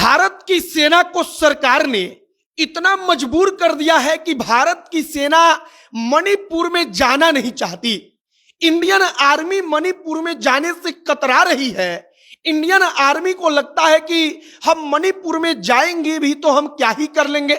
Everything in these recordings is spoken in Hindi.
भारत की सेना को सरकार ने इतना मजबूर कर दिया है कि भारत की सेना मणिपुर में जाना नहीं चाहती। इंडियन आर्मी मणिपुर में जाने से कतरा रही है। इंडियन आर्मी को लगता है कि हम मणिपुर में जाएंगे भी तो हम क्या ही कर लेंगे।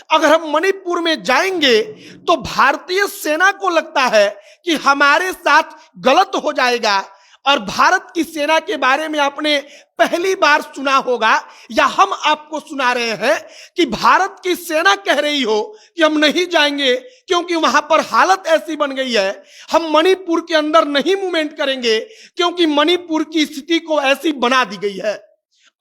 अगर हम मणिपुर में जाएंगे तो भारतीय सेना को लगता है कि हमारे साथ गलत हो जाएगा। और भारत की सेना के बारे में आपने पहली बार सुना होगा या हम आपको सुना रहे हैं कि भारत की सेना कह रही हो कि हम नहीं जाएंगे क्योंकि वहां पर हालत ऐसी बन गई है, हम मणिपुर के अंदर नहीं मूवमेंट करेंगे क्योंकि मणिपुर की स्थिति को ऐसी बना दी गई है।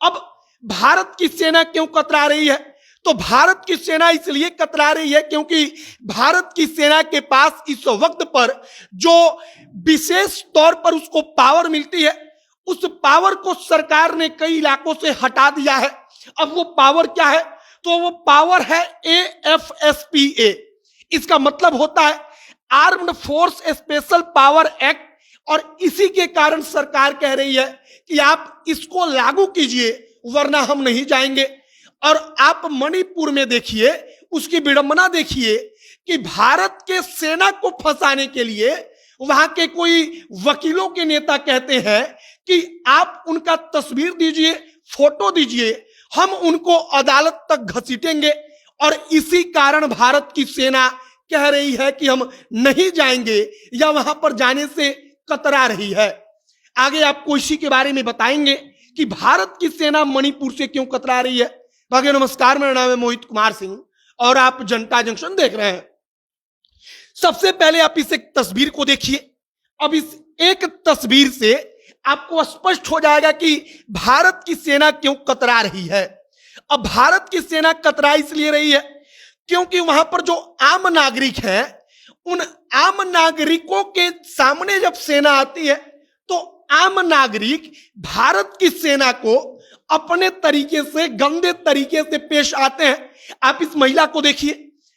अब भारत की सेना क्यों कतरा रही है? तो भारत की सेना इसलिए कतरा रही है क्योंकि भारत की सेना के पास इस वक्त पर जो विशेष तौर पर उसको पावर मिलती है, उस पावर को सरकार ने कई इलाकों से हटा दिया है। अब वो पावर क्या है? तो वो पावर है AFSPA। इसका मतलब होता है armed force special power act. और इसी के कारण सरकार कह रही है कि आप इसको लागू कीजिए वरना हम नहीं जाएंगे। और आप मणिपुर में देखिए, उसकी विडंबना देखिए कि भारत के सेना को फंसाने के लिए वहां के कोई वकीलों के नेता कहते हैं कि आप उनका तस्वीर दीजिए, फोटो दीजिए, हम उनको अदालत तक घसीटेंगे। और इसी कारण भारत की सेना कह रही है कि हम नहीं जाएंगे या वहां पर जाने से कतरा रही है। आगे आपको इसी के बारे में बताएंगे कि भारत की सेना मणिपुर से क्यों कतरा रही है। भाइयों नमस्कार, मेरा नाम है मोहित कुमार सिंह और आप जनता जंक्शन देख रहे हैं। सबसे पहले आप इस एक तस्वीर को देखिए। अब इस एक तस्वीर से आपको स्पष्ट हो जाएगा कि भारत की सेना क्यों कतरा रही है। अब भारत की सेना कतरा इसलिए रही है क्योंकि वहां पर जो आम नागरिक हैं, उन आम नागरिकों के सामने जब सेना आती है तो आम नागरिक भारत की सेना को अपने तरीके से, गंदे तरीके से पेश आते हैं। आप इस महिला को देखिए,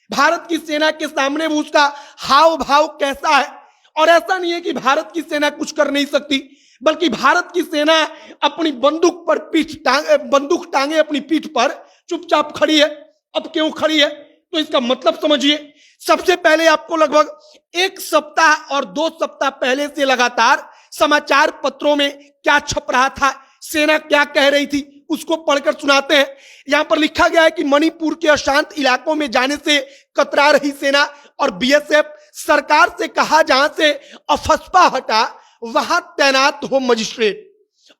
भारत की सेना के सामने वो उसका हाव भाव कैसा है। और ऐसा नहीं है कि भारत की सेना कुछ कर नहीं सकती, बल्कि भारत की सेना अपनी बंदूक पर बंदूक टांगे अपनी पीठ पर चुपचाप खड़ी है। अब क्यों खड़ी है तो इसका मतलब समझिए। सबसे पहले आपको लगभग 1 सप्ताह और 2 सप्ताह पहले से लगातार समाचार पत्रों में क्या छप रहा था, सेना क्या कह रही थी, उसको पढ़कर सुनाते हैं। यहां पर लिखा गया है कि मणिपुर के अशांत इलाकों में जाने से कतरा रही सेना और BSF सरकार से कहा जहां से अफस्पा हटा वहां तैनात हो मजिस्ट्रेट।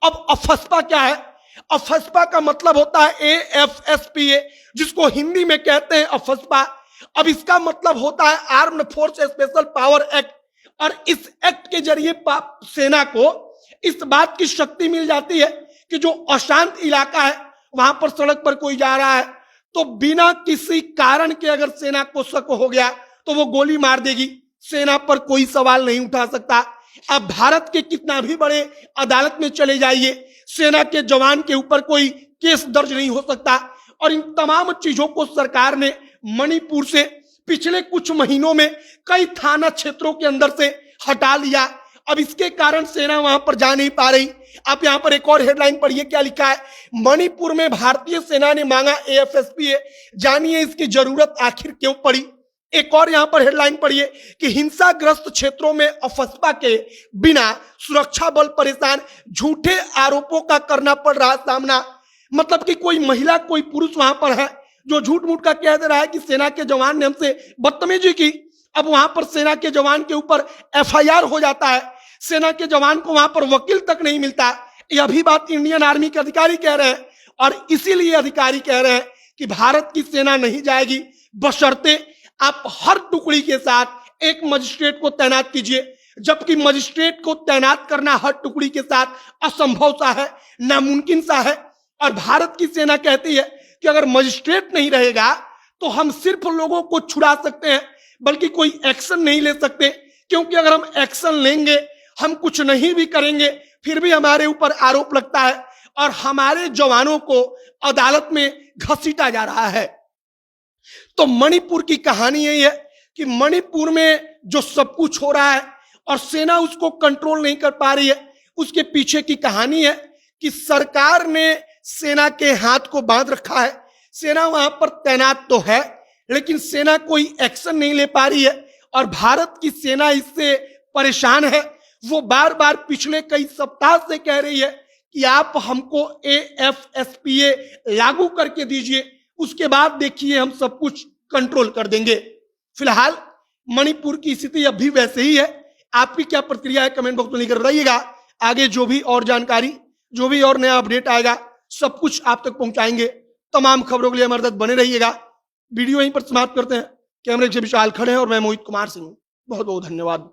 अब अफस्पा क्या है? अफस्पा का मतलब होता है AFSPA, जिसको हिंदी में कहते हैं अफस्पा। अब इसका मतलब होता है armed force special power act. और इस एक्ट के जरिए सेना को इस बात की शक्ति मिल जाती है कि जो अशांत इलाका है वहां पर सड़क पर कोई जा रहा है तो बिना किसी कारण के अगर सेना को शक हो गया तो वो गोली मार देगी। सेना पर कोई सवाल नहीं उठा सकता। अब भारत के कितना भी बड़े अदालत में चले जाइए, सेना के जवान के ऊपर कोई केस दर्ज नहीं हो सकता। और इन तमाम चीजों को सरकार ने मणिपुर से पिछले कुछ महीनों में कई थाना क्षेत्रों के अंदर से हटा लिया। अब इसके कारण सेना वहां पर जा नहीं पा रही। आप यहां पर एक और हेडलाइन पढ़िए, क्या लिखा है? मणिपुर में भारतीय सेना ने मांगा AFSPA, जानिए इसकी जरूरत आखिर क्यों पड़ी। एक और यहां पर हेडलाइन पढ़िए कि हिंसाग्रस्त क्षेत्रों में अफस्पा के बिना सुरक्षा बल परेशान, झूठे आरोपों का करना पड़ रहा सामना। मतलब कि कोई महिला, कोई पुरुष वहां पर है जो झूठ मूठ का कह दे रहा है कि सेना के जवान ने हमसे बदतमीजी की। अब वहां पर सेना के जवान के ऊपर FIR हो जाता है। सेना के जवान को वहां पर वकील तक नहीं मिलता। यह भी बात इंडियन आर्मी के अधिकारी कह रहे हैं। और इसीलिए अधिकारी कह रहे हैं कि भारत की सेना नहीं जाएगी बशर्ते आप हर टुकड़ी के साथ एक मजिस्ट्रेट को तैनात कीजिए। जबकि मजिस्ट्रेट को तैनात करना हर टुकड़ी के साथ असंभव सा है, नामुमकिन सा है। और भारत की सेना कहती है कि अगर मजिस्ट्रेट नहीं रहेगा तो हम सिर्फ लोगों को छुड़ा सकते हैं, बल्कि कोई एक्शन नहीं ले सकते। क्योंकि अगर हम एक्शन लेंगे, हम कुछ नहीं भी करेंगे, फिर भी हमारे ऊपर आरोप लगता है और हमारे जवानों को अदालत में घसीटा जा रहा है। तो मणिपुर की कहानी यही है कि मणिपुर में जो सब कुछ हो रहा है और सेना उसको कंट्रोल नहीं कर पा रही है, उसके पीछे की कहानी है कि सरकार ने सेना के हाथ को बांध रखा है। सेना वहां पर तैनात तो है, लेकिन सेना कोई एक्शन नहीं ले पा रही है और भारत की सेना इससे परेशान है। वो बार बार पिछले कई सप्ताह से कह रही है कि आप हमको AFSPA लागू करके दीजिए, उसके बाद देखिए हम सब कुछ कंट्रोल कर देंगे। फिलहाल मणिपुर की स्थिति अब भी वैसे ही है। आपकी क्या प्रतिक्रिया है कमेंट बॉक्स में लिखकर बताइएगा। आगे जो भी और जानकारी, जो भी और नया अपडेट आएगा, सब कुछ आप तक पहुंचाएंगे। तमाम खबरों के लिए हमारे साथ बने रहिएगा। वीडियो यहीं पर समाप्त करते हैं। कैमरे से विशाल खड़े हैं और मैं मोहित कुमार सिंह। बहुत बहुत धन्यवाद।